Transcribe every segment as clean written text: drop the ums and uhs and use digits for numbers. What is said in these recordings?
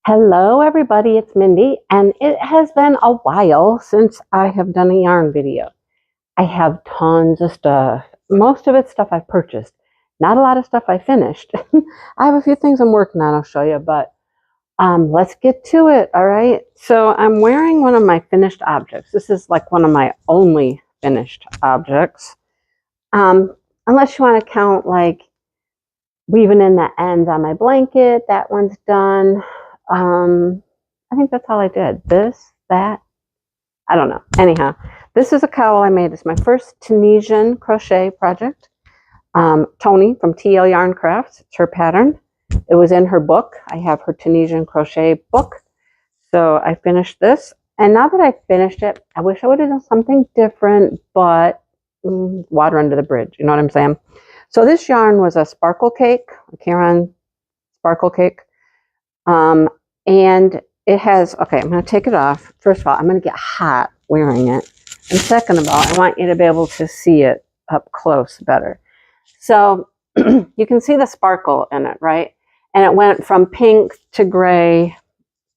Hello everybody, it's Mindy, and it has been a while since I have done a yarn video. I have tons of stuff. Most of it's stuff I've purchased. Not a lot of stuff I finished. I have a few things I'm working on, I'll show you, but let's get to it, all right? So I'm wearing one of my finished objects. This is like one of my only finished objects. Unless you want to count like weaving in the ends on my blanket, that one's done. I think that's all I did. This, that, I don't know. Anyhow, this is a cowl I made. It's my first Tunisian crochet project. Tony from TL Yarn Krafts, it's her pattern. It was in her book. I have her Tunisian crochet book. So I finished this. And now that I finished it, I wish I would have done something different, but water under the bridge. You know what I'm saying? So this yarn was a sparkle cake, a Karen sparkle cake. And it has, okay, I'm going to take it off. First of all, I'm going to get hot wearing it. And second of all, I want you to be able to see it up close better. So you can see the sparkle in it, right? And it went from pink to gray,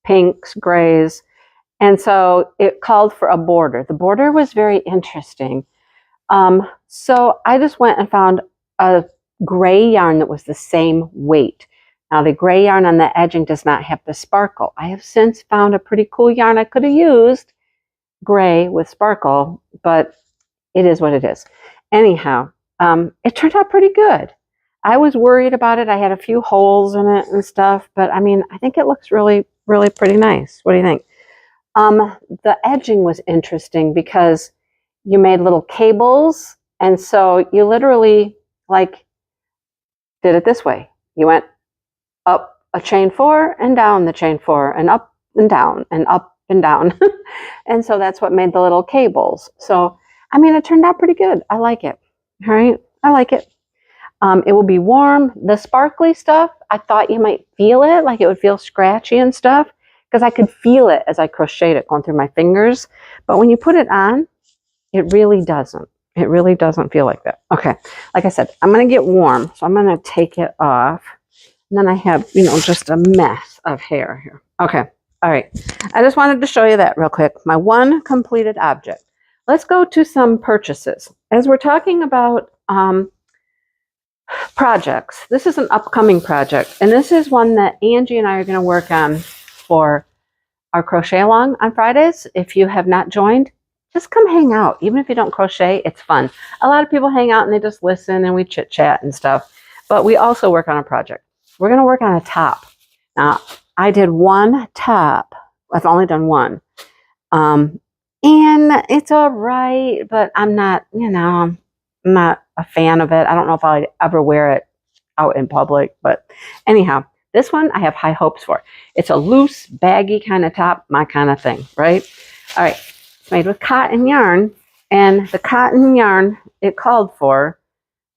pinks, grays. And so it called for a border. The border was very interesting. So I just went and found a gray yarn that was the same weight. Now the gray yarn on the edging does not have the sparkle. I have since found a pretty cool yarn I could have used, gray with sparkle, but it is what it is. Anyhow, it turned out pretty good. I was worried about it. I had a few holes in it and stuff, but I mean, I think it looks really, really pretty nice. What do you think? The edging was interesting because you made little cables, and so you literally like did it this way. You went up a chain 4 and down the chain 4 and up and down and up and down. And so that's what made the little cables. So, I mean, it turned out pretty good. I like it. All right. I like it. It will be warm. The sparkly stuff, I thought you might feel it, like it would feel scratchy and stuff, because I could feel it as I crocheted it going through my fingers. But when you put it on, it really doesn't. It really doesn't feel like that. Okay. Like I said, I'm going to get warm. So I'm going to take it off. And then I have, just a mess of hair here. Okay. All right. I just wanted to show you that real quick. My one completed object. Let's go to some purchases. As we're talking about projects, this is an upcoming project. And this is one that Angie and I are going to work on for our crochet along on Fridays. If you have not joined, just come hang out. Even if you don't crochet, it's fun. A lot of people hang out and they just listen and we chit chat and stuff. But we also work on a project. We're going to work on a top. Now, I did one top. I've only done one. And it's all right, but I'm not, I'm not a fan of it. I don't know if I'd ever wear it out in public. But anyhow, this one I have high hopes for. It's a loose, baggy kind of top, my kind of thing, right? All right. It's made with cotton yarn. And the cotton yarn it called for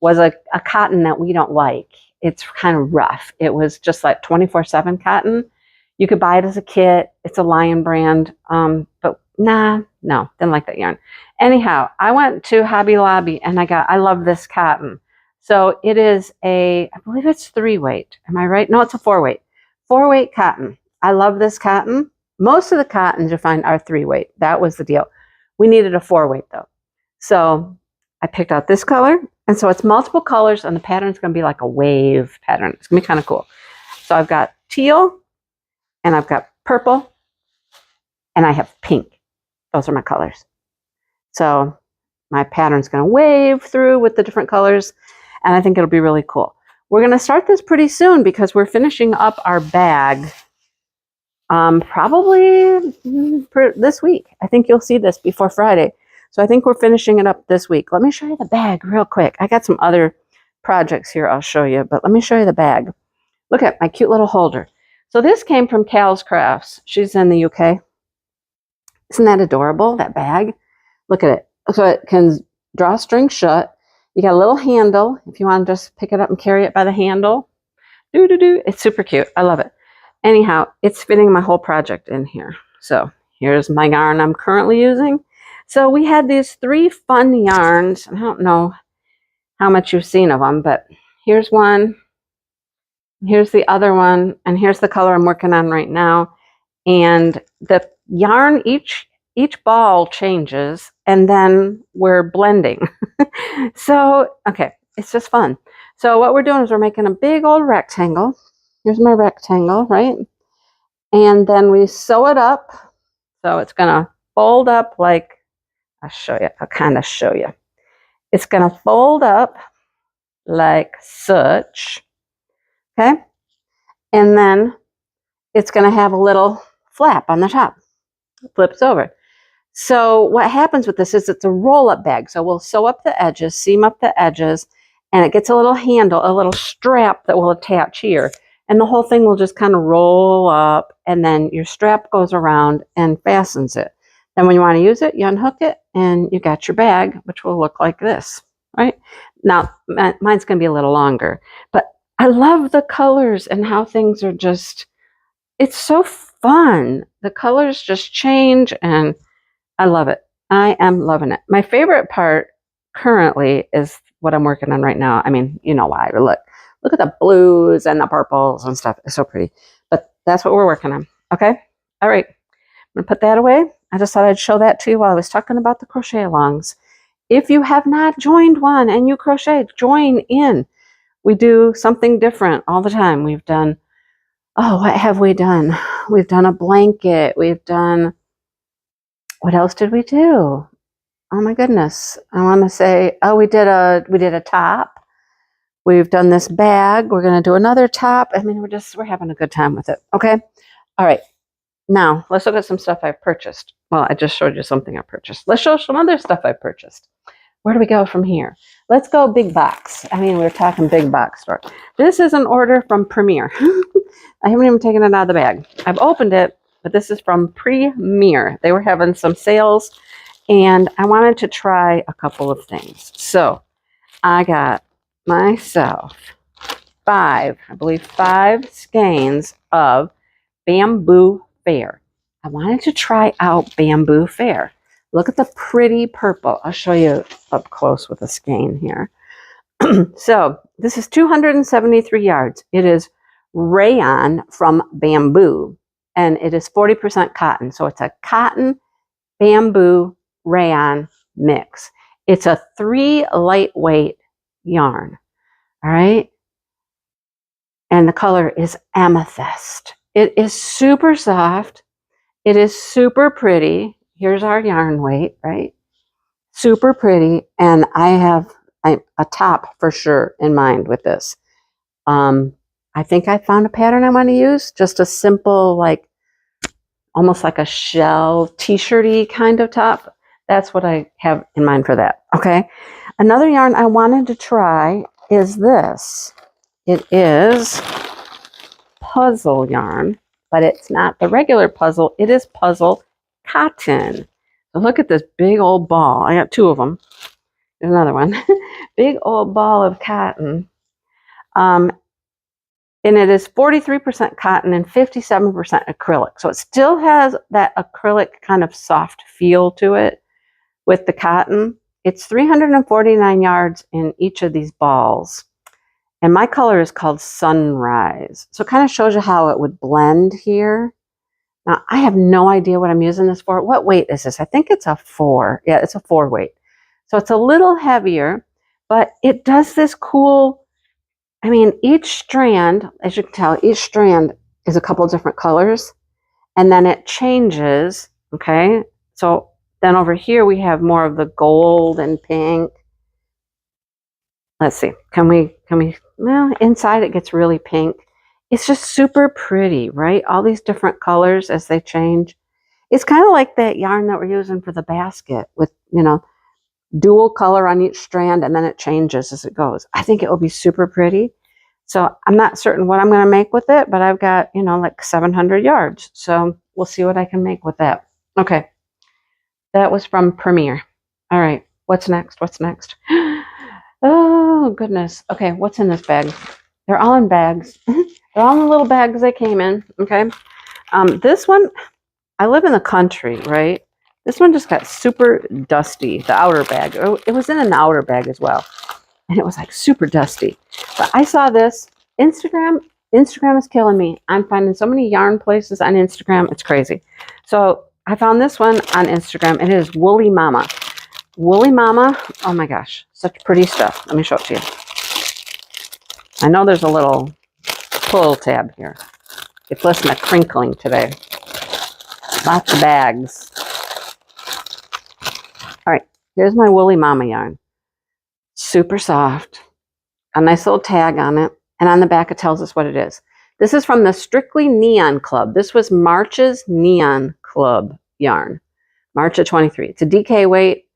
was a cotton that we don't like. It's kind of rough. It was just like 24/7 cotton. You could buy it as a kit. It's a Lion brand. But no, didn't like that yarn. Anyhow, I went to Hobby Lobby and I love this cotton. So it is I believe it's 3-weight. Am I right? No, it's a 4-weight. 4-weight cotton. I love this cotton. Most of the cottons you find are 3-weight. That was the deal. We needed a 4-weight though. So I picked out this color. And so it's multiple colors, and the pattern is going to be like a wave pattern. It's going to be kind of cool. So I've got teal, and I've got purple, and I have pink. Those are my colors. So my pattern's going to wave through with the different colors, and I think it'll be really cool. We're going to start this pretty soon because we're finishing up our bag probably this week. I think you'll see this before Friday. So I think we're finishing it up this week. Let me show you the bag real quick. I got some other projects here I'll show you, but let me show you the bag. Look at my cute little holder. So this came from Cal's Crafts. She's in the UK. Isn't that adorable, that bag? Look at it. So it can draw string shut. You got a little handle if you want to just pick it up and carry it by the handle. It's super cute. I love it. Anyhow, it's fitting my whole project in here. So here's my yarn I'm currently using. So we had these 3 fun yarns. I don't know how much you've seen of them, but here's one. Here's the other one, and here's the color I'm working on right now. And the yarn, each ball changes, and then we're blending. So, okay, it's just fun. So what we're doing is we're making a big old rectangle. Here's my rectangle, right? And then we sew it up. So it's gonna fold up like, I'll kind of show you. It's gonna fold up like such, okay? And then it's gonna have a little flap on the top. It flips over. So what happens with this is it's a roll-up bag. So we'll sew up the edges, seam up the edges, and it gets a little handle, a little strap that will attach here. And the whole thing will just kind of roll up, and then your strap goes around and fastens it. Then when you want to use it, you unhook it, and you got your bag, which will look like this, right? Now, mine's going to be a little longer, but I love the colors and how things are just, it's so fun. The colors just change, and I love it. I am loving it. My favorite part currently is what I'm working on right now. I mean, you know why. Look at the blues and the purples and stuff. It's so pretty. But that's what we're working on. Okay? All right. I'm going to put that away. I just thought I'd show that to you while I was talking about the crochet alongs. If you have not joined one and you crochet, join in. We do something different all the time. We've done, what have we done? We've done a blanket. We've done, what else did we do? Oh my goodness. I want to say, we did a top. We've done this bag. We're going to do another top. I mean, we're having a good time with it. Okay. All right. Now let's look at some stuff I've purchased. Well, I just showed you something I purchased. Let's show some other stuff I purchased. Where do we go from here? Let's go big box. I mean, we're talking big box store. This is an order from Premier. I haven't even taken it out of the bag. I've opened it, but this is from Premier. They were having some sales, and I wanted to try a couple of things. So I got myself 5 skeins of Bamboo Fair. I wanted to try out Bamboo Fair. Look at the pretty purple. I'll show you up close with a skein here. So this is 273 yards. It is rayon from bamboo, and it is 40% cotton. So it's a cotton bamboo rayon mix. It's a 3 lightweight yarn. All right. And the color is amethyst. It is super soft. It is super pretty. Here's our yarn weight, right? Super pretty. And I have a top for sure in mind with this. I think I found a pattern I want to use. Just a simple, like, almost like a shell t-shirty kind of top. That's what I have in mind for that. Okay. Another yarn I wanted to try is this. It is puzzle yarn, but it's not the regular puzzle. It is puzzle cotton. So look at this big old ball. I got 2 of them. There's another one. Big old ball of cotton. And it is 43% cotton and 57% acrylic. So it still has that acrylic kind of soft feel to it with the cotton. It's 349 yards in each of these balls. And my color is called Sunrise. So it kind of shows you how it would blend here. Now, I have no idea what I'm using this for. What weight is this? I think it's a 4. Yeah, it's a 4 weight. So it's a little heavier, but it does this cool, I mean, each strand, as you can tell, each strand is a couple different colors. And then it changes, okay? So then over here we have more of the gold and pink. Let's see, can we, well, inside it gets really pink. It's just super pretty, right? All these different colors as they change. It's kind of like that yarn that we're using for the basket with, you know, dual color on each strand, and then it changes as it goes. I think it will be super pretty. So I'm not certain what I'm going to make with it, but I've got, you know, like 700 yards. So we'll see what I can make with that. Okay. That was from Premier. All right. What's next? What's next? Oh, goodness. Okay. What's in this bag? They're all in bags. They're all in the little bags they came in. Okay. This one, I live in the country, right? This one just got super dusty, the outer bag. It was in an outer bag as well. And it was like super dusty. But I saw this. Instagram Instagram is killing me. I'm finding so many yarn places on Instagram. It's crazy. So I found this one on Instagram. It is Woolly Mama. Woolly Mama. Oh my gosh. Such pretty stuff. Let me show it to you. I know there's a little pull tab here. It's less than a crinkling today. Lots of bags. All right. Here's my Woolly Mama yarn. Super soft. A nice little tag on it. And on the back, it tells us what it is. This is from the Strictly Neon Club. This was March's Neon Club yarn. March of 23. It's a DK weight,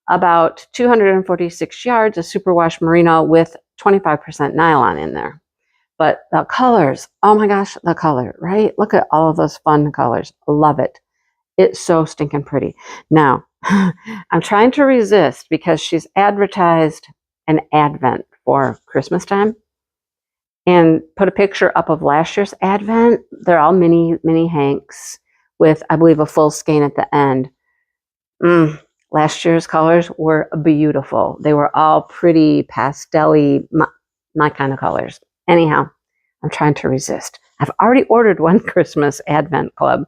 about 246 yards, a superwash merino with 25% nylon in there. But the colors, oh my gosh, the color, right? Look at all of those fun colors. Love it. It's so stinking pretty. Now, I'm trying to resist because she's advertised an advent for Christmas time and put a picture up of last year's advent. They're all mini hanks with, I believe, a full skein at the end. Last year's colors were beautiful. They were all pretty pastel-y, my kind of colors. Anyhow, I'm trying to resist. I've already ordered one Christmas Advent Club,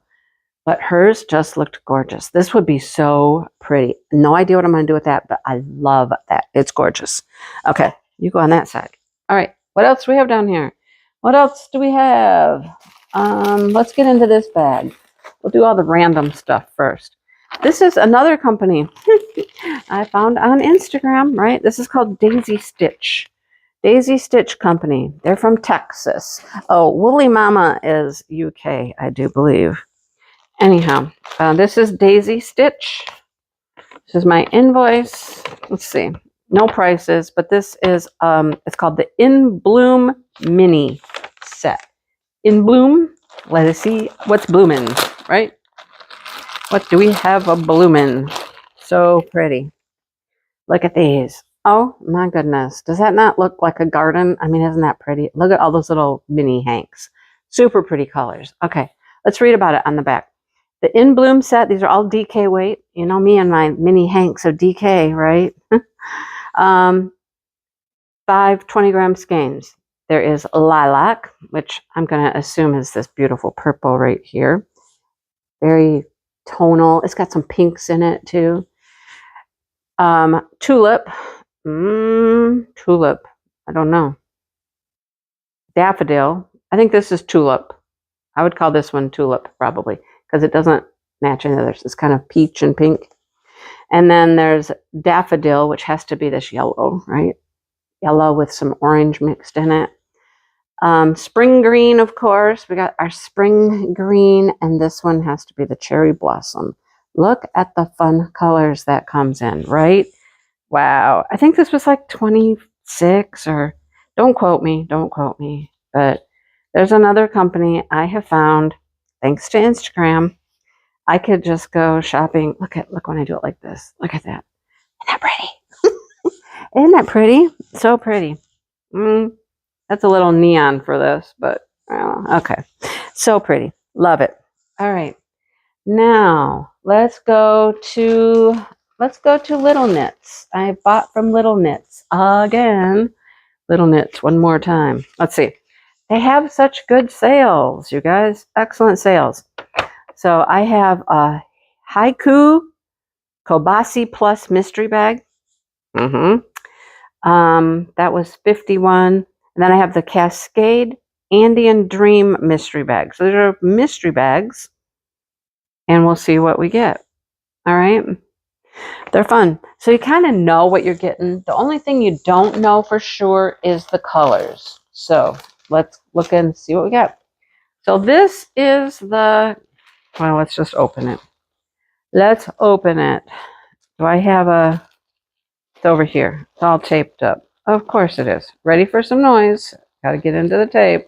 but hers just looked gorgeous. This would be so pretty. No idea what I'm going to do with that, but I love that. It's gorgeous. Okay, you go on that side. All right, what else do we have down here? What else do we have? Let's get into this bag. We'll do all the random stuff first. This is another company I found on Instagram, right? This is called Daisy Stitch. Daisy Stitch Company. They're from Texas. Oh, Woolly Mama is UK, I do believe. Anyhow, this is Daisy Stitch. This is my invoice. Let's see. No prices, but this is, it's called the In Bloom Mini Set. In Bloom. Let us see what's blooming, right? What do we have a bloomin'? So pretty. Look at these. Oh my goodness. Does that not look like a garden? I mean, isn't that pretty? Look at all those little mini hanks. Super pretty colors. Okay, let's read about it on the back. The In Bloom set, these are all DK weight. You know me and my mini hanks of DK, right? 5 20-gram skeins. There is lilac, which I'm going to assume is this beautiful purple right here. Very tonal. It's got some pinks in it too. Tulip. Tulip. I don't know. Daffodil. I think this is tulip. I would call this one tulip probably because it doesn't match any others. It's kind of peach and pink. And then there's daffodil, which has to be this yellow, right? Yellow with some orange mixed in it. Spring green, of course. We got our spring green, and this one has to be the cherry blossom. Look at the fun colors that comes in, right? Wow. I think this was like 26 or don't quote me, but there's another company I have found thanks to Instagram. I could just go shopping. Look when I do it like this. Look at that. Isn't that pretty? Isn't that pretty? So pretty. That's a little neon for this, but okay. So pretty. Love it. All right. Now let's go to Little Knits. I bought from Little Knits again. Little Knits one more time. Let's see. They have such good sales, you guys. Excellent sales. So I have a Haiku Kobasi Plus mystery bag. That was $51. And then I have the Cascade Andean Dream mystery bag. So these are mystery bags. And we'll see what we get. All right. They're fun. So you kind of know what you're getting. The only thing you don't know for sure is the colors. So let's look and see what we got. So this is the, well, let's just open it. Let's open it. Do I have a, it's over here. It's all taped up. Of course it is. Ready for some noise. Got to get into the tape.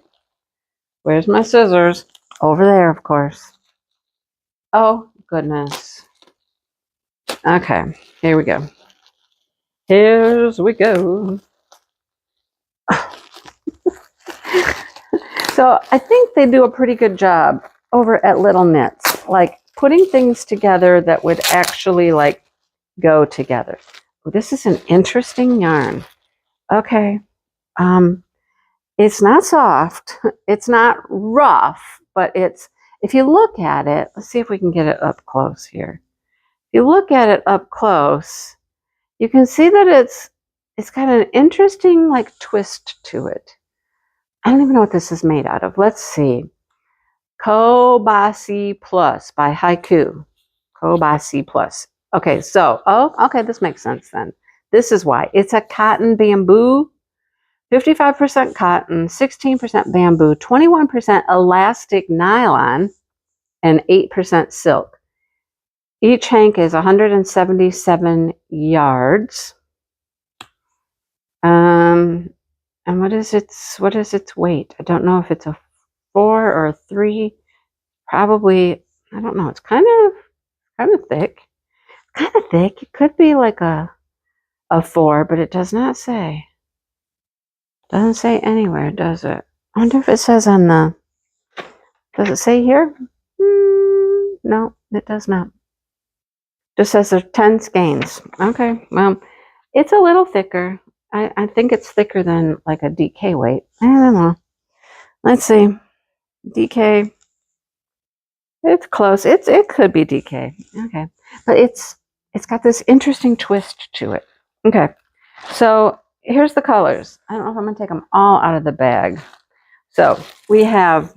Where's my scissors? Over there, of course. Oh, goodness. Okay, here we go. Here's we go. So I think they do a pretty good job over at Little Knits, like putting things together that would actually like go together. Oh, this is an interesting yarn. Okay. It's not soft. It's not rough, but it's, if you look at it, let's see if we can get it up close here. If you look at it up close, you can see that it's got an interesting like twist to it. I don't even know what this is made out of. Let's see. Kobasi Plus by Haiku. Kobasi Plus. Okay, so, okay, this makes sense then. This is why. It's a cotton bamboo, 55% cotton, 16% bamboo, 21% elastic nylon, and 8% silk. Each hank is 177 yards. And what is its weight? I don't know if it's a 4 or a 3. Probably, I don't know. It's kind of thick. Kind of thick. It could be like a 4, but it does not say. Doesn't say anywhere, does it? I wonder if it says on the. Does it say here? No, it does not. Just says there's 10 skeins. Okay, well, it's a little thicker. I think it's thicker than like a DK weight. I don't know. Let's see. DK. It's close. It could be DK. Okay, but it's got this interesting twist to it. Okay, so here's the colors. I don't know if I'm gonna take them all out of the bag. So we have.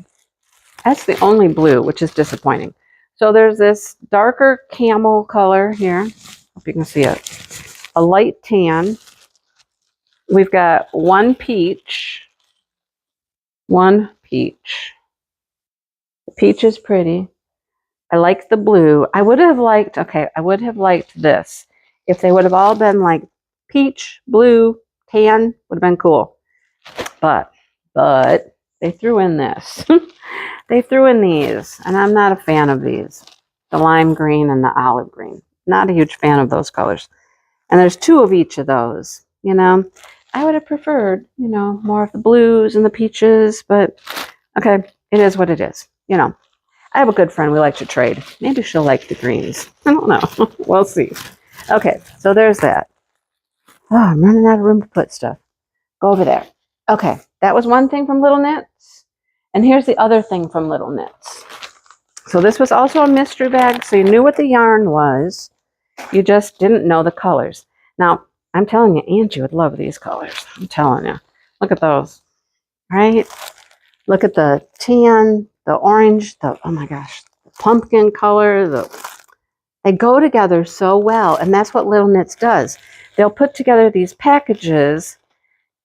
That's the only blue, which is disappointing. So there's this darker camel color here. Hope you can see it. A light tan. We've got one peach. One peach. The peach is pretty. I like the blue. I would have liked this. If they would have all been like peach, blue, tan, would have been cool. But they threw in this. They threw in these, and I'm not a fan of these. The lime green and the olive green. Not a huge fan of those colors. And there's 2 of each of those, you know. I would have preferred, you know, more of the blues and the peaches, but okay, it is what it is, you know. I have a good friend we like to trade. Maybe she'll like the greens. I don't know. We'll see. Okay, so there's that. Oh, I'm running out of room to put stuff. Go over there. Okay, that was one thing from Little Knits. And here's the other thing from Little Knits. So this was also a mystery bag, so you knew what the yarn was. You just didn't know the colors. Now, I'm telling you, Angie would love these colors. I'm telling you. Look at those. Right? Look at the tan, the orange, oh my gosh, the pumpkin color. They go together so well, and that's what Little Knits does. They'll put together these packages,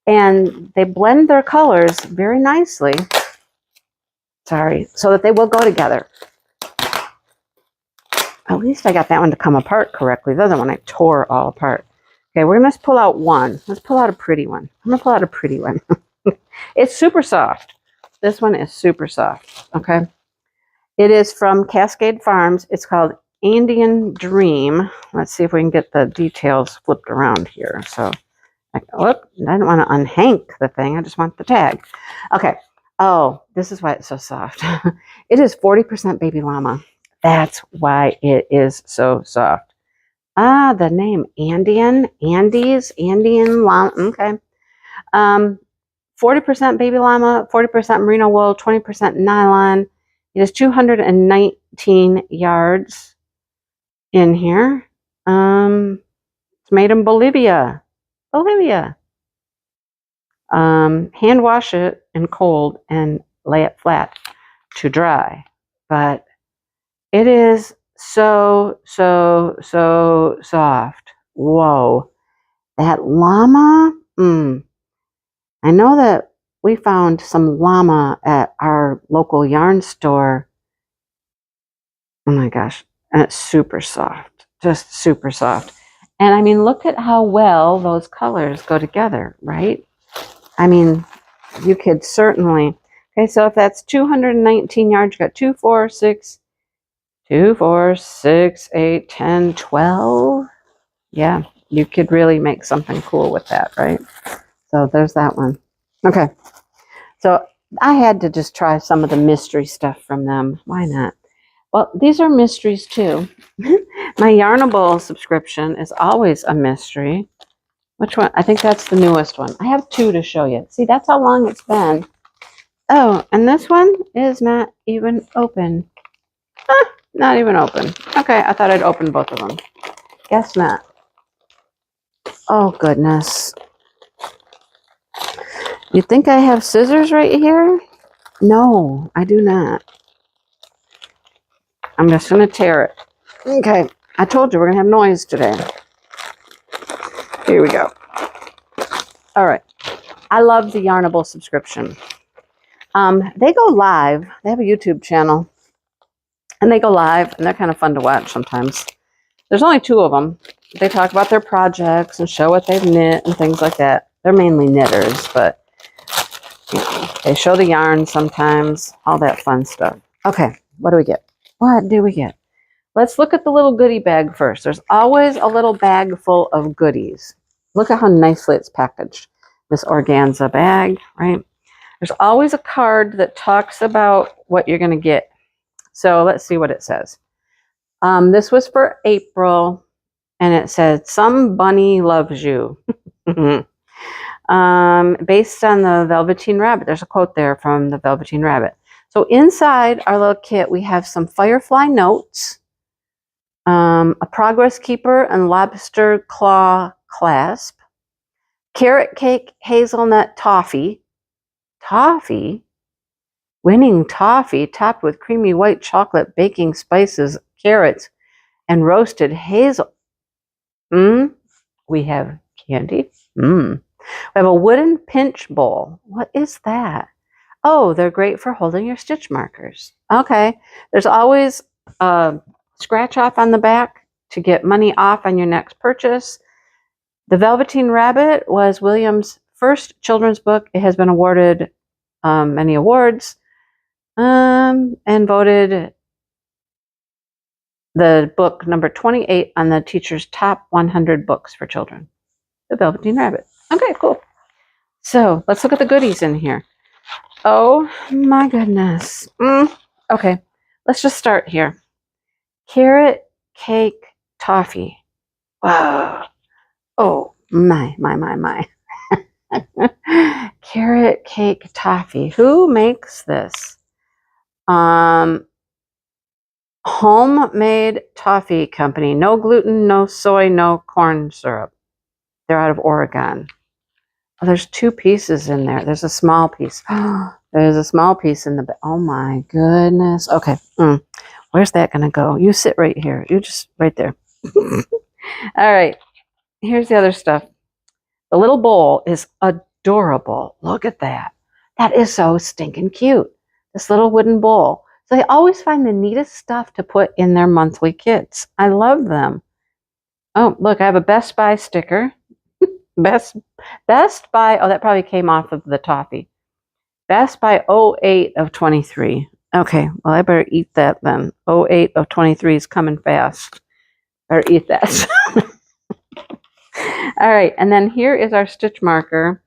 and they blend their colors very nicely. Sorry, so that they will go together. At least I got that one to come apart correctly. The other one I tore all apart. Okay, we're going to pull out one. Let's pull out a pretty one. I'm going to pull out a pretty one. It's super soft. This one is super soft, okay? It is from Cascade Farms. It's called Indian Dream. Let's see if we can get the details flipped around here. So, I didn't want to unhank the thing. I just want the tag. Okay. Oh, this is why it's so soft. It is 40% baby llama. That's why it is so soft. Ah, the name Andean llama. Okay. 40% baby llama, 40% merino wool, 20% nylon. It is 219 yards in here. It's made in Bolivia. Hand wash it in cold and lay it flat to dry. But it is so soft. Whoa. That llama. I know that we found some llama at our local yarn store. Oh my gosh. And it's super soft. Just super soft. And I mean, look at how well those colors go together, right? I mean, you could certainly. Okay, so if that's 219 yards, you got 2, 4, 6, 8, 10, 12. Yeah, you could really make something cool with that, right? So there's that one. Okay, so I had to just try some of the mystery stuff from them. Why not? Well, these are mysteries too. My Yarnable subscription is always a mystery. Which one? I think that's the newest one. I have 2 to show you. See, that's how long it's been. Oh, and this one is not even open. Not even open. Okay, I thought I'd open both of them. Guess not. Oh, goodness. You think I have scissors right here? No, I do not. I'm just going to tear it. Okay, I told you we're going to have noise today. Here we go. All right. I love the Yarnable subscription. They go live. They have a YouTube channel. And they go live, and they're kind of fun to watch sometimes. There's only 2 of them. They talk about their projects and show what they've knit and things like that. They're mainly knitters, but you know, they show the yarn sometimes, all that fun stuff. Okay, what do we get? What do we get? Let's look at the little goodie bag first. There's always a little bag full of goodies. Look at how nicely it's packaged. This organza bag, right? There's always a card that talks about what you're going to get. So let's see what it says. This was for April, and it said, "Some bunny loves you." Based on the Velveteen Rabbit. There's a quote there from the Velveteen Rabbit. So inside our little kit, we have some firefly notes, a progress keeper and lobster claw clasp, carrot cake hazelnut toffee, winning toffee topped with creamy white chocolate, baking spices, carrots, and roasted hazel. We have candy. We have a wooden pinch bowl. What is that? Oh, they're great for holding your stitch markers. Okay. There's always a scratch off on the back to get money off on your next purchase. The Velveteen Rabbit was William's first children's book. It has been awarded many awards and voted the book number 28 on the teacher's top 100 books for children. The Velveteen Rabbit. Okay, cool. So let's look at the goodies in here. Oh my goodness. Okay, let's just start here. Carrot cake toffee. Wow. Oh my. Carrot cake toffee. Who makes this? Homemade toffee company. No gluten, no soy, no corn syrup. They're out of Oregon. Oh, there's 2 pieces in there. There's a small piece. There's a small piece in the... Oh my goodness. Okay. Where's that going to go? You sit right here. You just right there. All right. Here's the other stuff. The little bowl is adorable. Look at that. That is so stinking cute. This little wooden bowl. So they always find the neatest stuff to put in their monthly kits. I love them. Oh, look, I have a Best Buy sticker. Best Buy. Oh, that probably came off of the toffee. Best Buy 08 of 23. Okay, well, I better eat that then. 08 of 23 is coming fast. Better eat that. All right, and then here is our stitch marker.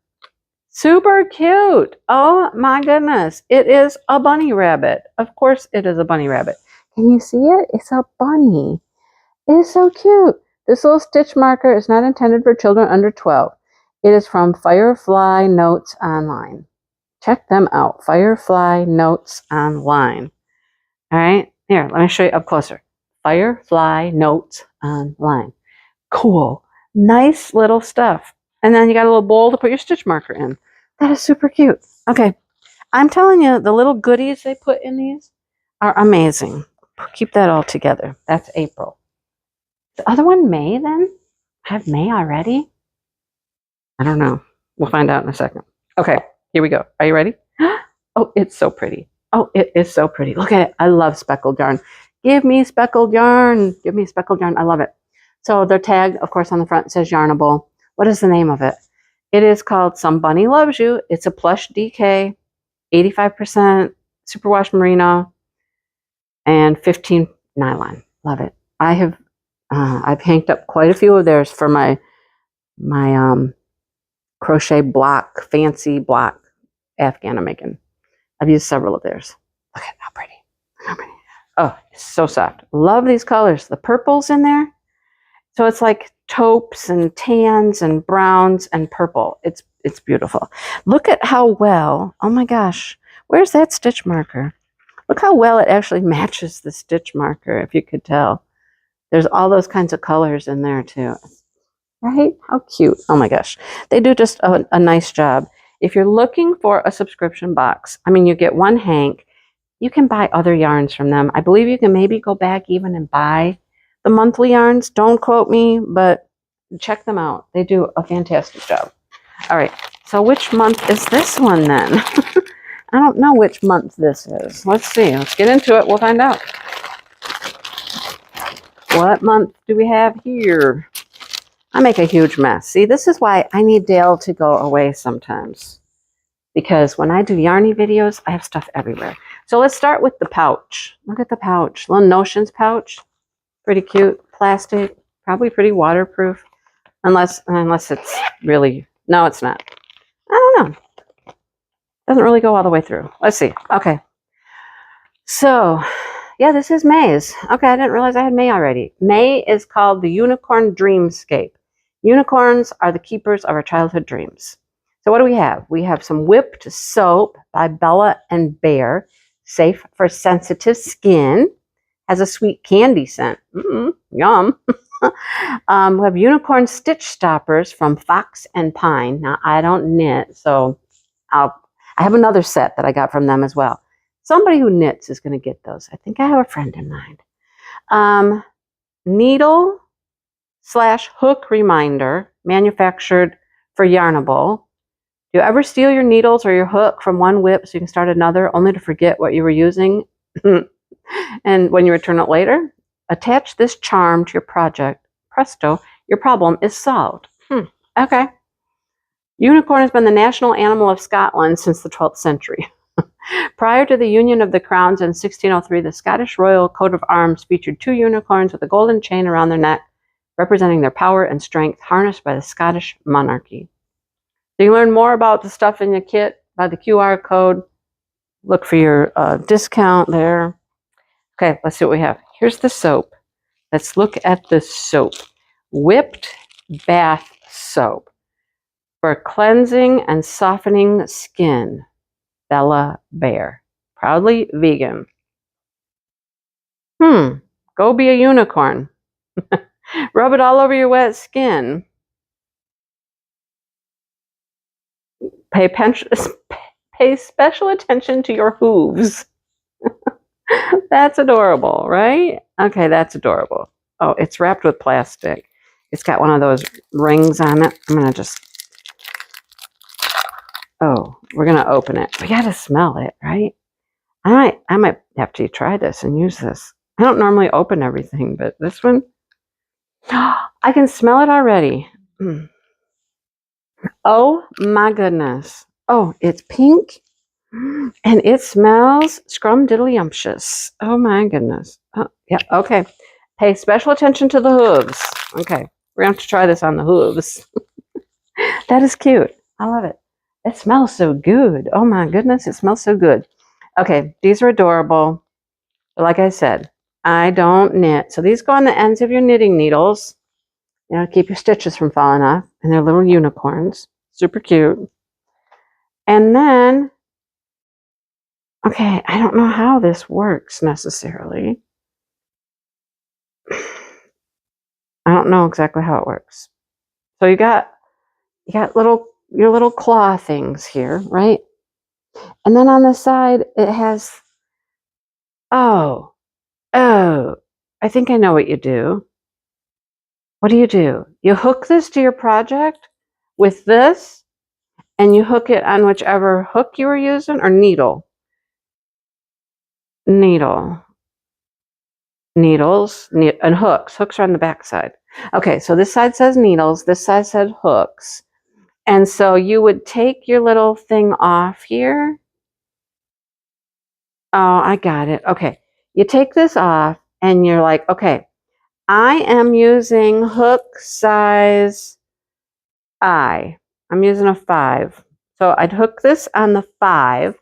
Super cute. Oh my goodness. It is a bunny rabbit. Of course it is a bunny rabbit. Can you see it? It's a bunny. It is so cute. This little stitch marker is not intended for children under 12. It is from Firefly Notes Online. Check them out. Firefly Notes Online. All right. Here, let me show you up closer. Firefly Notes Online. Cool. Nice little stuff. And then you got a little bowl to put your stitch marker in. That is super cute. Okay. I'm telling you, the little goodies they put in these are amazing. Keep that all together. That's April. The other one, May, then? I have May already? I don't know. We'll find out in a second. Okay, here we go. Are you ready? Oh, it's so pretty. Oh, it is so pretty. Look at it. I love speckled yarn. Give me speckled yarn. Give me speckled yarn. I love it. So their tag, of course, on the front says Yarnable. What is the name of it? It is called Some Bunny Loves You. It's a plush DK, 85% superwash merino, and 15 nylon. Love it. I've hanked up quite a few of theirs for my crochet block, fancy block Afghan I'm making. I've used several of theirs. Look at how pretty. How pretty. Oh, it's so soft. Love these colors. The purple's in there. So it's like taupes and tans and browns and purple. It's beautiful. Look at how well, oh my gosh, where's that stitch marker? Look how well it actually matches the stitch marker, if you could tell. There's all those kinds of colors in there too. Right? How cute. Oh my gosh. They do just a nice job. If you're looking for a subscription box, I mean, you get one hank. You can buy other yarns from them. I believe you can maybe go back even and buy the monthly yarns. Don't quote me, but check them out. They do a fantastic job. All right. So which month is this one then? I don't know which month this is. Let's see. Let's get into it. We'll find out. What month do we have here? I make a huge mess. See, this is why I need Dale to go away sometimes. Because when I do Yarny videos, I have stuff everywhere. So let's start with the pouch. Look at the pouch. Little Notions pouch. Pretty cute. Plastic. Probably pretty waterproof. Unless it's really... No, it's not. I don't know. Doesn't really go all the way through. Let's see. Okay. So, yeah, this is May's. Okay, I didn't realize I had May already. May is called the Unicorn Dreamscape. Unicorns are the keepers of our childhood dreams. So what do we have? We have some whipped soap by Bella and Bear. Safe for sensitive skin. Has a sweet candy scent. Yum. We have unicorn stitch stoppers from Fox and Pine. Now, I don't knit, so I have another set that I got from them as well. Somebody who knits is going to get those. I think I have a friend in mind. Needle / hook reminder, manufactured for Yarnable. Do you ever steal your needles or your hook from one whip so you can start another, only to forget what you were using? And when you return it later, attach this charm to your project. Presto, your problem is solved. Okay. Unicorn has been the national animal of Scotland since the 12th century. Prior to the Union of the Crowns in 1603, the Scottish royal coat of arms featured 2 unicorns with a golden chain around their neck, representing their power and strength harnessed by the Scottish monarchy. So you learn more about the stuff in your kit by the QR code. Look for your discount there. Okay, let's see what we have. Here's the soap. Let's look at the soap. Whipped bath soap for cleansing and softening skin. Bella Bear. Proudly vegan. Go be a unicorn. Rub it all over your wet skin. Pay special attention to your hooves. That's adorable, right? Okay, that's adorable. Oh, it's wrapped with plastic. It's got one of those rings on it. I'm going to just... Oh, we're going to open it. We got to smell it, right? I might have to try this and use this. I don't normally open everything, but this one... I can smell it already. Oh my goodness. Oh, it's pink and it smells scrumdiddlyumptious. Oh my goodness. Oh, yeah, okay. Pay special attention to the hooves. Okay, we're going to have to try this on the hooves. That is cute. I love it. It smells so good. Oh my goodness, it smells so good. Okay, these are adorable. But like I said, I don't knit. So these go on the ends of your knitting needles. You know, keep your stitches from falling off. And they're little unicorns. Super cute. And then, okay, I don't know how this works necessarily. I don't know exactly how it works. So you got your little claw things here, right? And then on the side it has, oh, I think I know what you do. What do? You hook this to your project with this, and you hook it on whichever hook you were using, or needle. Needles, and hooks. Hooks are on the back side. Okay, so this side says needles, this side said hooks. And so you would take your little thing off here. Oh, I got it. Okay, you take this off, and you're like, okay, I am using hook size I. I'm using a 5. So I'd hook this on the 5,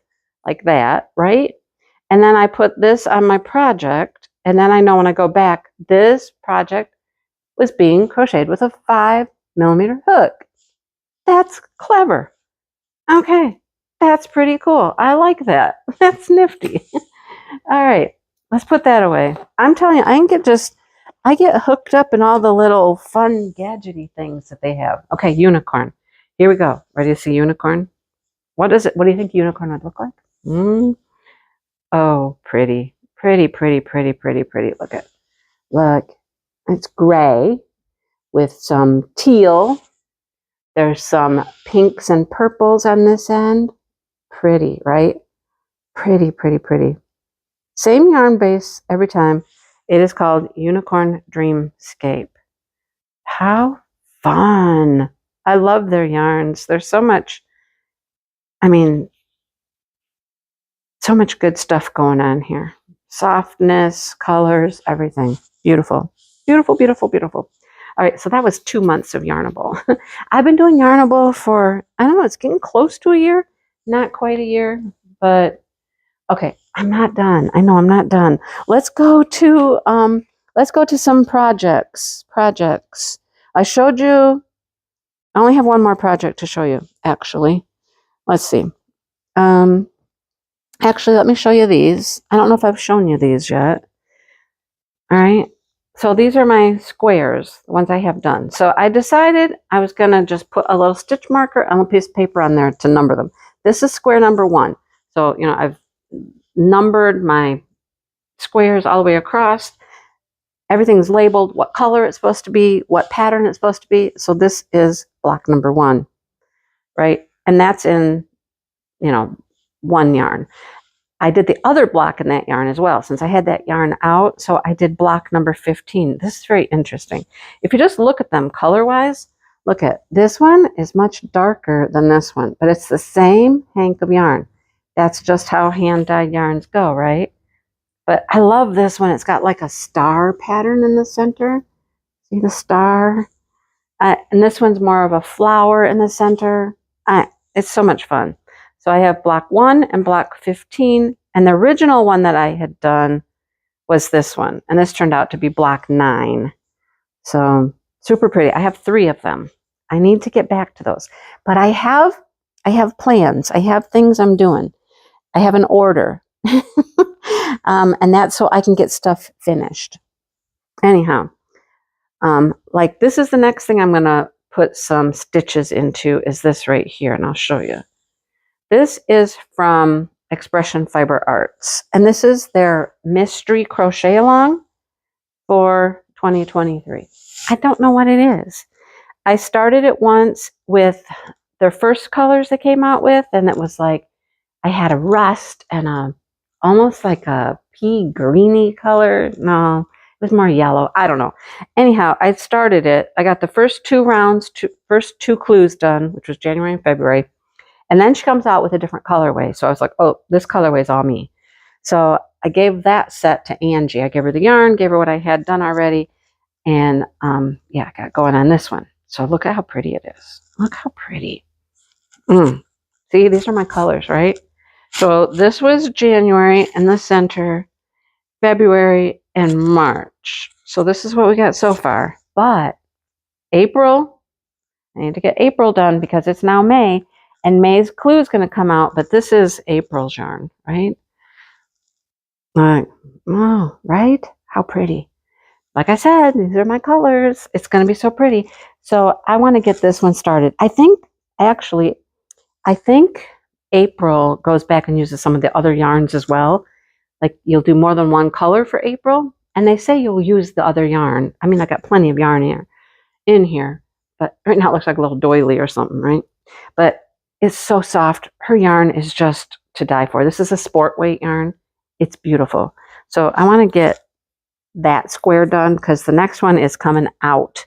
like that, right? And then I put this on my project, and then I know when I go back, this project was being crocheted with a 5mm hook. That's clever. Okay, that's pretty cool. I like that. That's nifty. All right, let's put that away. I'm telling you, I get hooked up in all the little fun gadgety things that they have. Okay, unicorn. Here we go. Ready to see unicorn? What is it? What do you think unicorn would look like? Oh, pretty. Pretty, pretty, pretty, pretty, pretty. Look. It's gray with some teal. There's some pinks and purples on this end. Pretty, right? Pretty, pretty, pretty. Same yarn base every time. It is called Unicorn Dreamscape. How fun. I love their yarns. There's so much, so much good stuff going on here. Softness, colors, everything. Beautiful. Beautiful, beautiful, beautiful. All right, so that was 2 months of Yarnable. I've been doing Yarnable for, I don't know, it's getting close to a year. Not quite a year, but okay, I'm not done. I know I'm not done. Let's go to some projects. I showed you, I only have one more project to show you, actually. Let's see. Actually, let me show you these. I don't know if I've shown you these yet. All right. So these are my squares, the ones I have done. So I decided I was going to just put a little stitch marker and a piece of paper on there to number them. This is square number 1. So, I've numbered my squares all the way across. Everything's labeled, what color it's supposed to be, what pattern it's supposed to be. So this is block number 1, right? And that's in, 1 yarn. I did the other block in that yarn as well, since I had that yarn out. So I did block number 15. This is very interesting. If you just look at them color-wise, look at this one is much darker than this one, but it's the same hank of yarn. That's just how hand-dyed yarns go, right? But I love this one. It's got like a star pattern in the center. See the star? And this one's more of a flower in the center. It's so much fun. So I have block 1 and block 15. And the original one that I had done was this one. And this turned out to be block 9. So super pretty. I have 3 of them. I need to get back to those. But I have plans. I have things I'm doing. I have an order. And that's so I can get stuff finished. Anyhow, like this is the next thing I'm going to put some stitches into is this right here. And I'll show you. This is from Expression Fiber Arts, and this is their mystery crochet along for 2023. I don't know what it is. I started it once with their first colors they came out with, and it was like I had a rust and almost like a pea greeny color. No, it was more yellow. I don't know. Anyhow, I started it. I got the first 2 rounds, first 2 clues done, which was January and February. And then she comes out with a different colorway. So I was like, oh, this colorway is all me. So I gave that set to Angie. I gave her the yarn, gave her what I had done already. And yeah, I got going on this one. So look at how pretty it is. Look how pretty. See, these are my colors, right? So this was January in the center, February, and March. So this is what we got so far. But April, I need to get April done because it's now May. And May's clue is going to come out, but this is April's yarn, right? Oh, right? How pretty. Like I said, these are my colors. It's going to be so pretty. So I want to get this one started. I think April goes back and uses some of the other yarns as well. Like you'll do more than one color for April. And they say you'll use the other yarn. I mean, I got plenty of yarn in here. But right now it looks like a little doily or something, right? But it's so soft. Her yarn is just to die for. This is a sport weight yarn. It's beautiful. So I want to get that square done because the next one is coming out.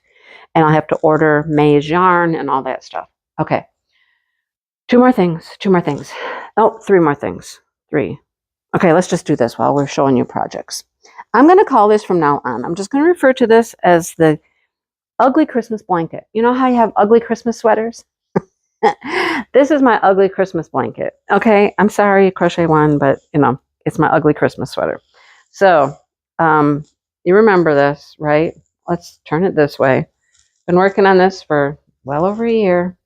And I'll have to order May's yarn and all that stuff. Okay. 2 more things. Oh, 3 more things. 3. Okay, let's just do this while we're showing you projects. I'm going to call this from now on. I'm just going to refer to this as the ugly Christmas blanket. You know how you have ugly Christmas sweaters? This is my ugly Christmas blanket. Okay, I'm sorry, Crochet One, but it's my ugly Christmas sweater. So, you remember this, right? let's turn it this way. Been working on this for well over a year.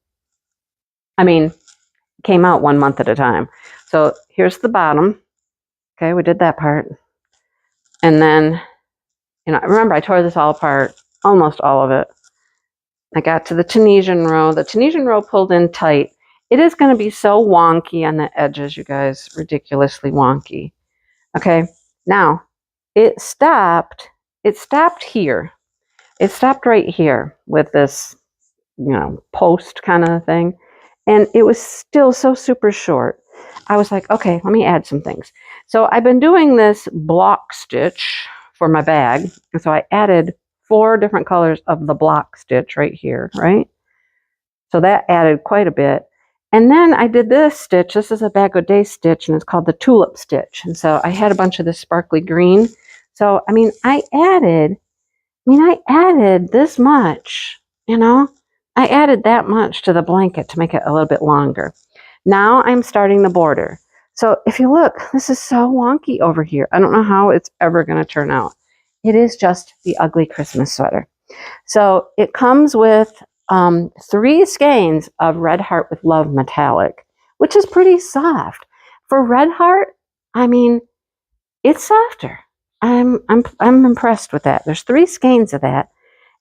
I mean, came out 1 month at a time. So here's the bottom. Okay, we did that part. And then, remember I tore this all apart, almost all of it. I got to the Tunisian row. The Tunisian row pulled in tight. It is going to be so wonky on the edges, you guys, ridiculously wonky. Okay, now it stopped here. It stopped right here with this, post kind of thing. And it was still so super short. I was like, okay, let me add some things. So I've been doing this block stitch for my bag. And so I added 4 different colors of the block stitch right here, right? So that added quite a bit. And then I did this stitch. This is a Bag O' Day stitch, and it's called the tulip stitch. And so I had a bunch of this sparkly green. So, I added this much, I added that much to the blanket to make it a little bit longer. Now I'm starting the border. So if you look, this is so wonky over here. I don't know how it's ever going to turn out. It is just the ugly Christmas sweater. So it comes with 3 skeins of Red Heart with Love metallic, which is pretty soft. For Red Heart, it's softer. I'm impressed with that. There's 3 skeins of that,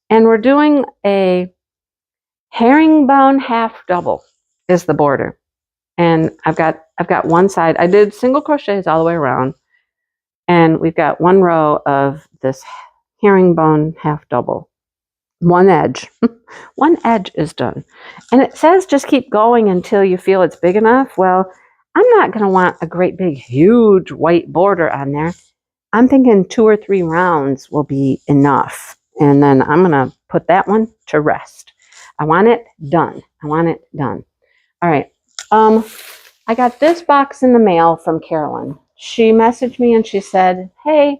and we're doing a herringbone half double is the border. And I've got one side. I did single crochets all the way around, and we've got 1 row of this herringbone half double. 1 edge. 1 edge is done. And it says just keep going until you feel it's big enough. Well, I'm not going to want a great big huge white border on there. I'm thinking 2 or 3 rounds will be enough. And then I'm going to put that one to rest. I want it done. All right. I got this box in the mail from Carolyn. She messaged me and she said, hey,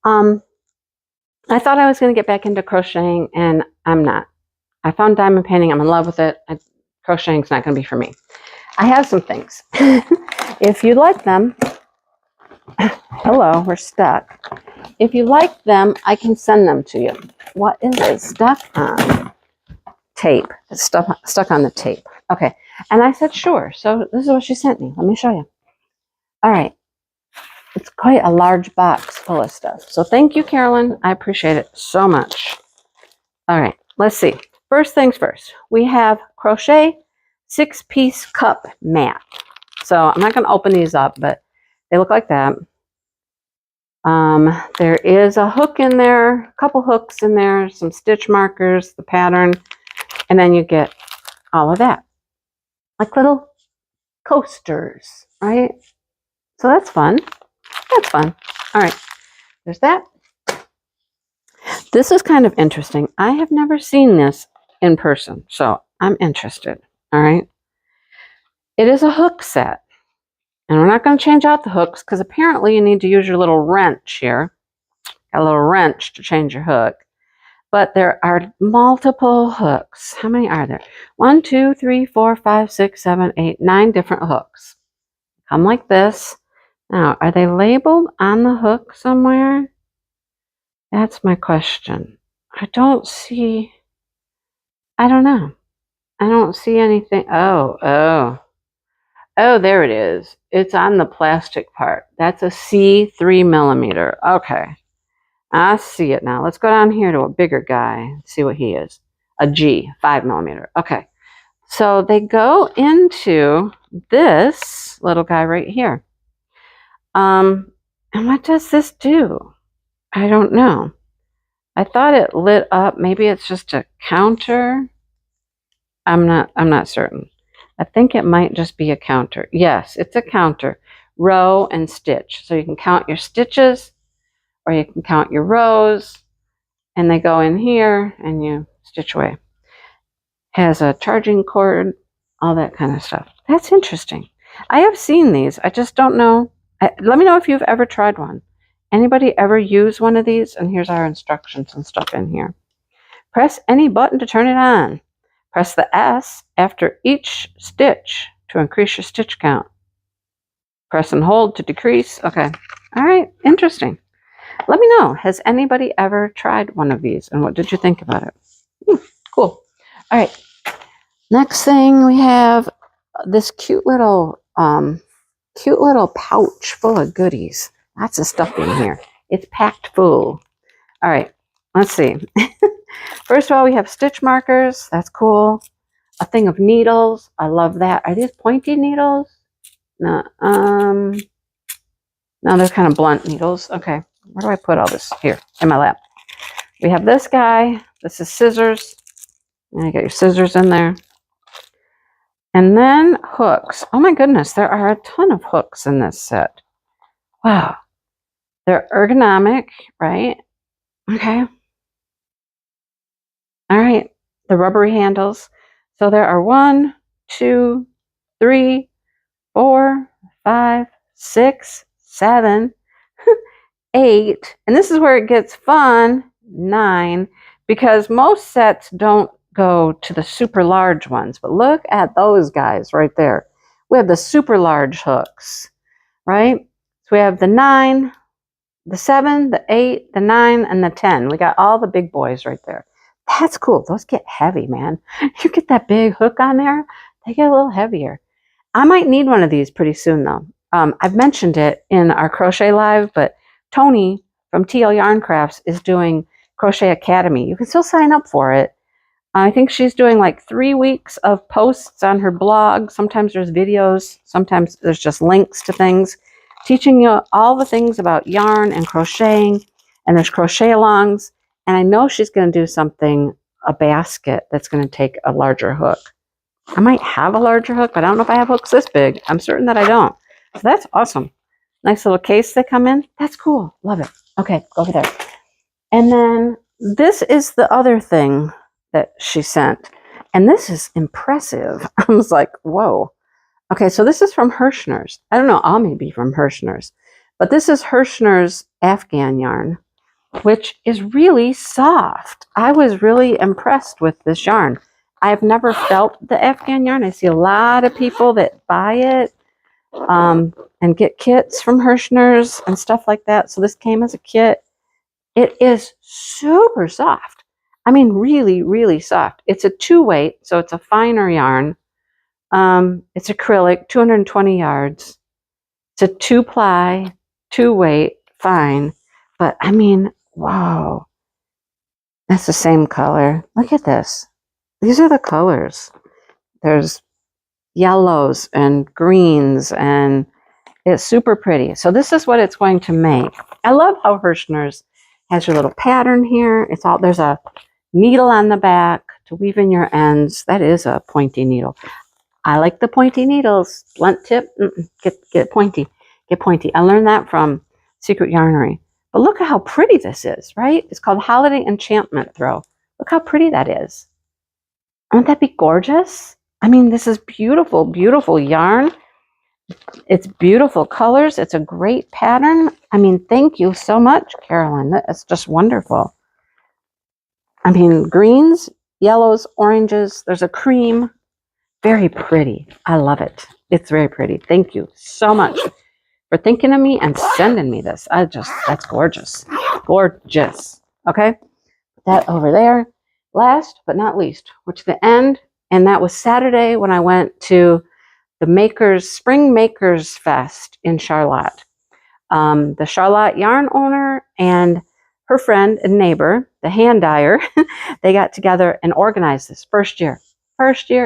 I thought I was going to get back into crocheting, and I'm not. I found diamond painting. I'm in love with it. Crocheting's not going to be for me. I have some things. If you like them, hello, we're stuck. If you like them, I can send them to you. What is it? Stuck on tape. It's stuck on the tape. Okay. And I said, sure. So this is what she sent me. Let me show you. All right. It's quite a large box full of stuff. So thank you, Carolyn. I appreciate it so much. All right. Let's see. First things first. We have crochet 6-piece cup mat. So I'm not going to open these up, but they look like that. There is a hook in there, a couple hooks in there, some stitch markers, the pattern, and then you get all of that. Like little coasters, right? So that's fun. That's fun. All right. There's that. This is kind of interesting. I have never seen this in person, so I'm interested. All right. It is a hook set. And we're not going to change out the hooks because apparently you need to use your little wrench here. A little wrench to change your hook. But there are multiple hooks. How many are there? 1, 2, 3, 4, 5, 6, 7, 8, 9 different hooks. Come like this. Now, are they labeled on the hook somewhere? That's my question. I don't know. I don't see anything. Oh, there it is. It's on the plastic part. That's a C 3mm. Okay. I see it now. Let's go down here to a bigger guy. See what he is. A G 5mm. Okay. So they go into this little guy right here. And what does this do? I don't know. I thought it lit up. Maybe it's just a counter. I'm not certain. I think it might just be a counter. Yes, it's a counter. Row and stitch. So you can count your stitches or you can count your rows, and they go in here and you stitch away. Has a charging cord, all that kind of stuff. That's interesting. I have seen these. I just don't know. Let me know if you've ever tried one. Anybody ever use one of these? And here's our instructions and stuff in here. Press any button to turn it on. Press the S after each stitch to increase your stitch count. Press and hold to decrease. Okay. All right. Interesting. Let me know, has anybody ever tried one of these and what did you think about it? Cool. All right. Next thing we have this cute little pouch full of goodies. Lots of stuff in here. It's packed full. All right. Let's see. First of all, we have stitch markers. That's cool. A thing of needles. I love that. Are these pointy needles? No. No, they're kind of blunt needles. Okay. Where do I put all this? Here, in my lap. We have this guy. This is scissors. And you got your scissors in there. And then hooks. Oh my goodness, there are a ton of hooks in this set. Wow. They're ergonomic, right? Okay. All right. The rubbery handles. So there are 1, 2, 3, 4, 5, 6, 7, 8. And this is where it gets fun. 9. Because most sets don't go to the super large ones. But look at those guys right there. We have the super large hooks, right? So we have the 9, the 7, the 8, the 9, and the 10. We got all the big boys right there. That's cool. Those get heavy, man. You get that big hook on there, they get a little heavier. I might need one of these pretty soon, though. I've mentioned it in our crochet live, but Tony from TL Yarn Krafts is doing Crochet Academy. You can still sign up for it. I think she's doing like 3 weeks of posts on her blog. Sometimes there's videos. Sometimes there's just links to things, teaching you all the things about yarn and crocheting. And there's crochet alongs. And I know she's going to do something, a basket that's going to take a larger hook. I might have a larger hook, but I don't know if I have hooks this big. I'm certain that I don't. So that's awesome. Nice little case they come in. That's cool. Love it. Okay, go over there. And then this is the other thing that she sent. And this is impressive. I was like, whoa. Okay, so this is from Hirschner's. I don't know, all may be from Hirschner's. But this is Hirschner's Afghan yarn, which is really soft. I was really impressed with this yarn. I've never felt the Afghan yarn. I see a lot of people that buy it and get kits from Hirschner's and stuff like that. So this came as a kit. It is super soft. I mean, really, really soft. It's a 2-weight, so it's a finer yarn. It's acrylic, 220 yards. It's a 2-ply, 2-weight, fine. But I mean, wow. That's the same color. Look at this. These are the colors. There's yellows and greens, and it's super pretty. So this is what it's going to make. I love how Hirschner's has your little pattern here. It's all, there's a needle on the back to weave in your ends. That is a pointy needle. I like the pointy needles. Blunt tip, get pointy. Get pointy. I learned that from Secret Yarnery. But look at how pretty this is, right? It's called Holiday Enchantment Throw. Look how pretty that is. Won't that be gorgeous? I mean, this is beautiful, beautiful yarn. It's beautiful colors. It's a great pattern. I mean, thank you so much, Carolyn. That's just wonderful. I mean, greens, yellows, oranges. There's a cream. Very pretty. I love it. It's very pretty. Thank you so much for thinking of me and sending me this. That's gorgeous. Gorgeous. Okay. Put that over there. Last but not least, we're to the end. And that was Saturday when I went to the Spring Makers Fest in Charlotte. The Charlotte yarn owner and her friend and neighbor, the hand dyer, they got together and organized this first year,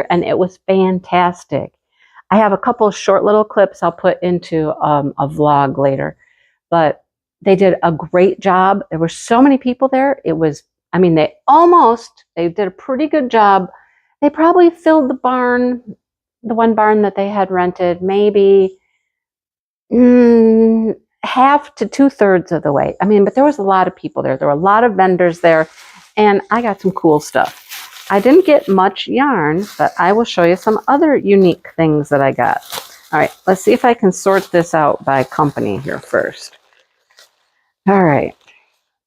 and it was fantastic. I have a couple of short little clips I'll put into a vlog later, but they did a great job. There were so many people there. It was, I mean, they did a pretty good job. They probably filled the barn, the one barn that they had rented, maybe half to 2/3 of the way. I mean, but there was a lot of people there. There were a lot of vendors there, and I got some cool stuff. I didn't get much yarn, but I will show you some other unique things that I got. All right, let's see if I can sort this out by company here first. All right,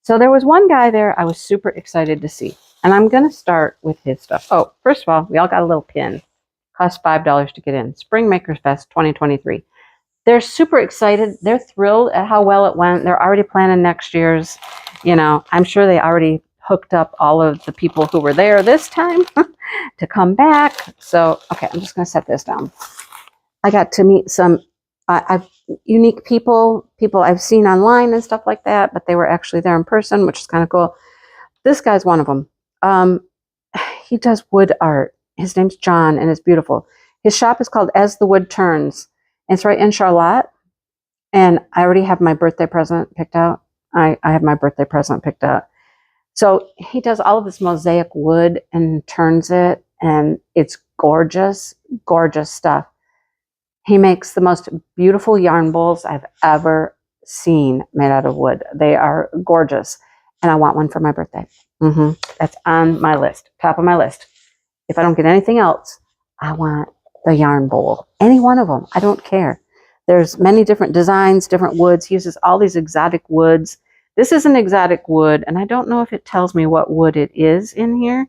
so there was one guy there I was super excited to see, and I'm going to start with his stuff. Oh, first of all, we all got a little pin. Cost $5 to get in. Spring Makers Fest 2023. they're super excited. They're thrilled at how well it went. They're already planning next year's, I'm sure they already hooked up all of the people who were there this time to come back. So, okay, I'm just going to set this down. I got to meet some unique people I've seen online and stuff like that, but they were actually there in person, which is kind of cool. This guy's one of them. He does wood art. His name's John, and it's beautiful. His shop is called As the Wood Turns. It's right in Charlotte, and I already have my birthday present picked out. I have my birthday present picked out. So he does all of this mosaic wood and turns it, and it's gorgeous, gorgeous stuff. He makes the most beautiful yarn bowls I've ever seen made out of wood. They are gorgeous, and I want one for my birthday. That's on my list, top of my list. If I don't get anything else, I want the yarn bowl. Any one of them, I don't care. There's many different designs, different woods. He uses all these exotic woods. This is an exotic wood, and I don't know if it tells me what wood it is in here,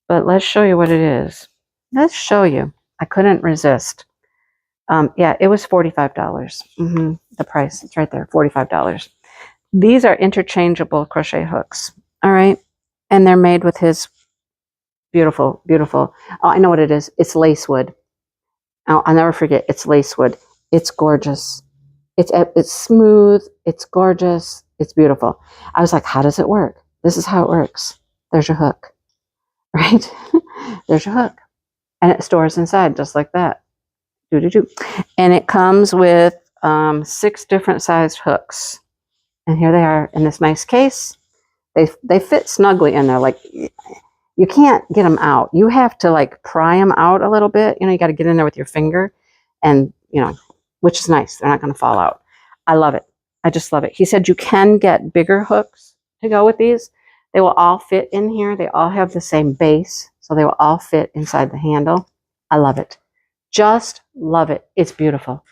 but let's show you what it is. Let's show you. I couldn't resist. Yeah, it was $45. The price, it's right there, $45. These are interchangeable crochet hooks, all right? And they're made with his beautiful, beautiful, oh, I know what it is. It's lace wood. I'll never forget, it's lace wood. It's gorgeous. It's smooth, it's gorgeous, it's beautiful. I was like, how does it work? This is how it works. There's your hook, right? There's your hook. And it stores inside just like that. And it comes with 6 different sized hooks. And here they are in this nice case. They fit snugly in there. Like, you can't get them out. You have to like pry them out a little bit. You got to get in there with your finger, and which is nice. They're not going to fall out. I love it. I just love it. He said you can get bigger hooks to go with these. They will all fit in here. They all have the same base, so they will all fit inside the handle. I love it. Just love it. It's beautiful,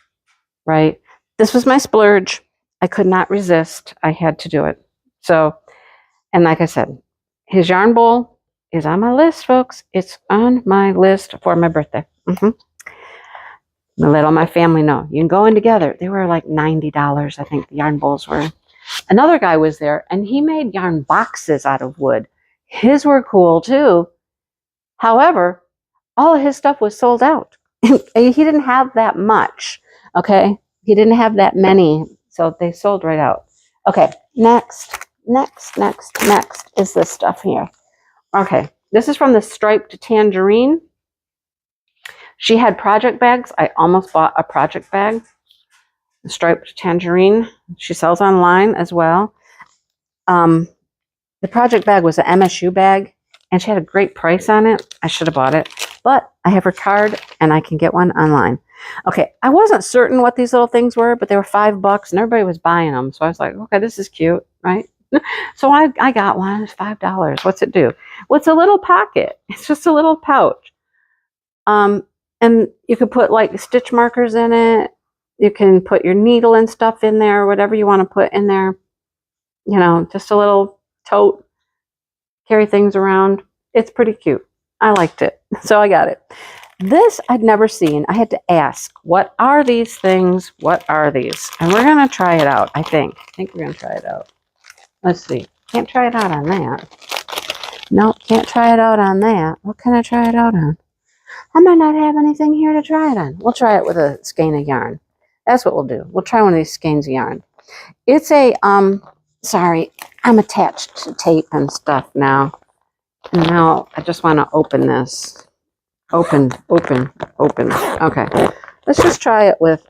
right? This was my splurge. I could not resist. I had to do it. So, and like I said, his yarn bowl is on my list, folks. It's on my list for my birthday. I let all my family know. You can go in together. They were like $90, I think the yarn bowls were. Another guy was there, and he made yarn boxes out of wood. His were cool, too. However, all of his stuff was sold out. He didn't have that much, okay? He didn't have that many, so they sold right out. Okay, next is this stuff here. Okay, this is from the Striped Tangerine. She had project bags. I almost bought a project bag. The Striped Tangerine. She sells online as well. The project bag was an MSU bag, and she had a great price on it. I should have bought it, but I have her card, and I can get one online. Okay, I wasn't certain what these little things were, but they were $5, and everybody was buying them. So I was like, okay, this is cute, right? So I got one. It's $5. What's it do? Well, it's a little pocket. It's just a little pouch. And you could put like stitch markers in it. You can put your needle and stuff in there, whatever you want to put in there. Just a little tote. Carry things around. It's pretty cute. I liked it. So I got it. This I'd never seen. I had to ask, what are these things? What are these? And we're going to try it out, I think. I think we're going to try it out. Let's see. Can't try it out on that. No, can't try it out on that. What can I try it out on? I might not have anything here to try it on. We'll try it with a skein of yarn. That's what we'll do. We'll try one of these skeins of yarn. It's a, sorry, I'm attached to tape and stuff now. And now I just want to open this. Open. Okay. Let's just try it with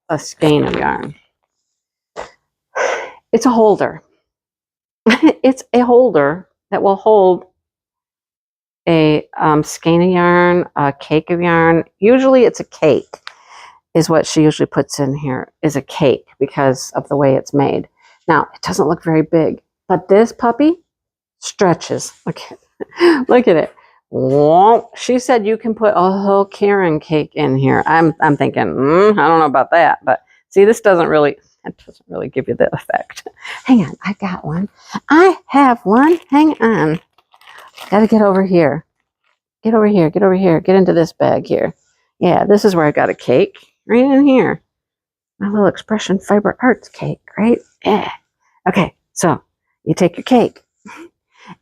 a skein of yarn. It's a holder. It's a holder that will hold a skein of yarn, a cake of yarn. Usually it's a cake is what she usually puts in here, is a cake because of the way it's made. Now, it doesn't look very big, but this puppy stretches. Look at it. Whoa. She said you can put a whole Karen cake in here. I'm thinking, I don't know about that, but see, this doesn't really give you the effect. Hang on, I got one. I have one. Hang on. Got to get over here. Get over here. Get into this bag here. Yeah, this is where I got a cake. Right in here. My little Expression Fiber Arts cake, right? Yeah. Okay, so you take your cake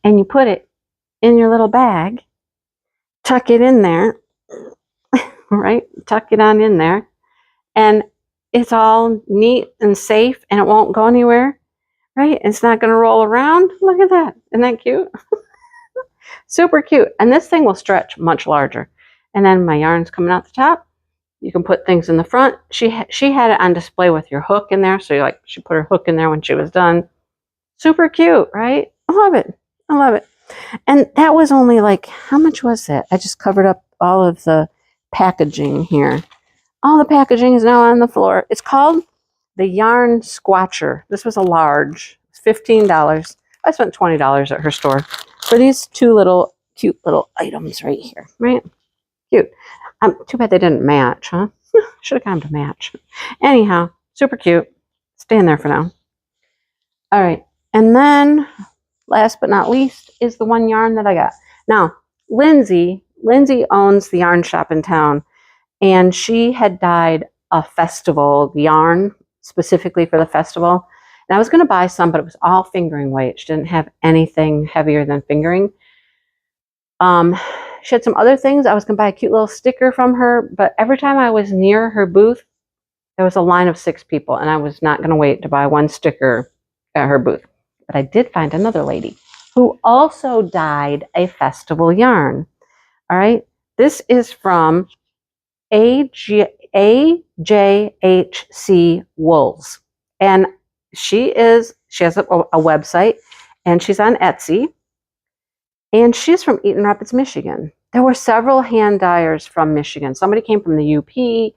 and you put it in your little bag, tuck it in there, right? Tuck it on in there, and it's all neat and safe and it won't go anywhere, right? It's not going to roll around. Look at that. Isn't that cute? Super cute. And this thing will stretch much larger. And then my yarn's coming out the top. You can put things in the front. She had it on display with your hook in there. So she put her hook in there when she was done. Super cute, right? I love it. I love it. And that was only like, how much was that? I just covered up all of the packaging here. All the packaging is now on the floor. It's called the Yarn Squatcher. This was a large. It's $15. I spent $20 at her store for these two little cute little items right here. Right? Cute. Too bad they didn't match, huh? Should have gotten to match. Anyhow, super cute. Staying there for now. All right. And then, last but not least, is the one yarn that I got. Now, Lindsay owns the yarn shop in town, and she had dyed a festival yarn specifically for the festival. And I was going to buy some, but it was all fingering weight. She didn't have anything heavier than fingering. She had some other things. I was going to buy a cute little sticker from her, but every time I was near her booth, there was a line of 6 people, and I was not going to wait to buy one sticker at her booth. But I did find another lady who also dyed a festival yarn. All right. This is from AJHC Wools. And she has a website, and she's on Etsy. And she's from Eaton Rapids, Michigan. There were several hand dyers from Michigan. Somebody came from the UP. It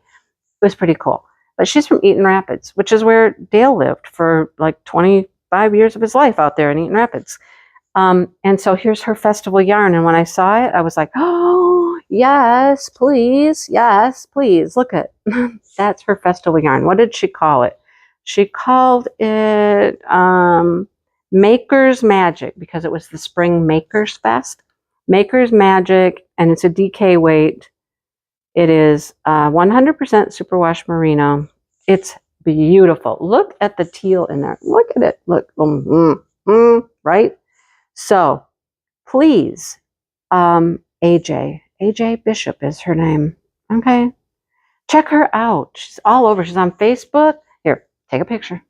was pretty cool. But she's from Eaton Rapids, which is where Dale lived for like 25 years of his life out there in Eaton Rapids. And so here's her festival yarn. And when I saw it, I was like, oh, yes, please. Yes, please. Look at that's her festival yarn. What did she call it? She called it Maker's Magic, because it was the Spring Makers Fest. Maker's Magic, and it's a DK weight. It is 100% superwash merino. It's beautiful. Look at the teal in there. Look at it. Look, right? So please, AJ Bishop is her name. Okay, check her out. She's all over. She's on Facebook. Here, take a picture.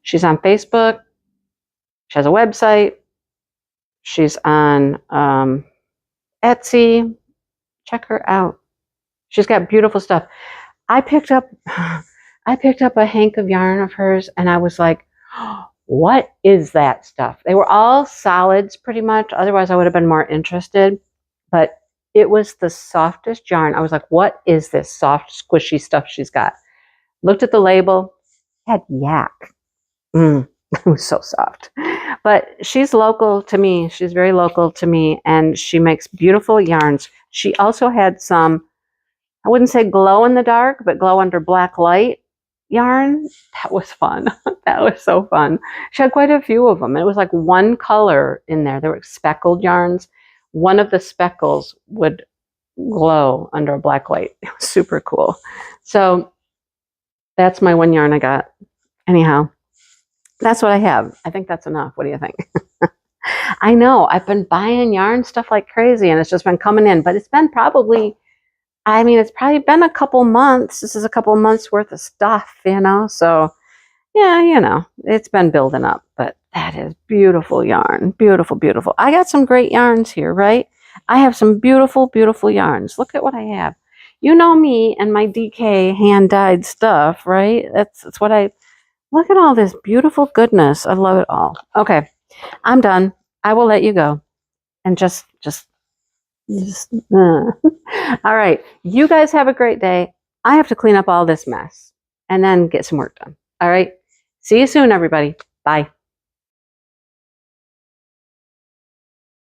She's on Facebook. She has a website. She's on Etsy. Check her out. She's got beautiful stuff. I picked up a hank of yarn of hers, and I was like, what is that stuff? They were all solids pretty much. Otherwise, I would have been more interested. But it was the softest yarn. I was like, what is this soft, squishy stuff she's got? Looked at the label. It had yak. It was so soft. But she's local to me. She's very local to me, and she makes beautiful yarns. She also had some, I wouldn't say glow in the dark, but glow under black light yarn. That was fun. That was so fun. She had quite a few of them. It was like one color in there. There were speckled yarns. One of the speckles would glow under a black light. It was super cool. So that's my one yarn I got. Anyhow, that's what I have. I think that's enough. What do you think? I know I've been buying yarn stuff like crazy, and it's just been coming in, but it's been probably, it's probably been a couple months. This is a couple months worth of stuff, so yeah, it's been building up, but that is beautiful yarn. Beautiful, beautiful. I got some great yarns here, right? I have some beautiful, beautiful yarns. Look at what I have. You know me and my DK hand-dyed stuff, right? That's what look at all this beautiful goodness. I love it all. Okay, I'm done. I will let you go. And just all right. You guys have a great day. I have to clean up all this mess and then get some work done. All right. See you soon, everybody. Bye.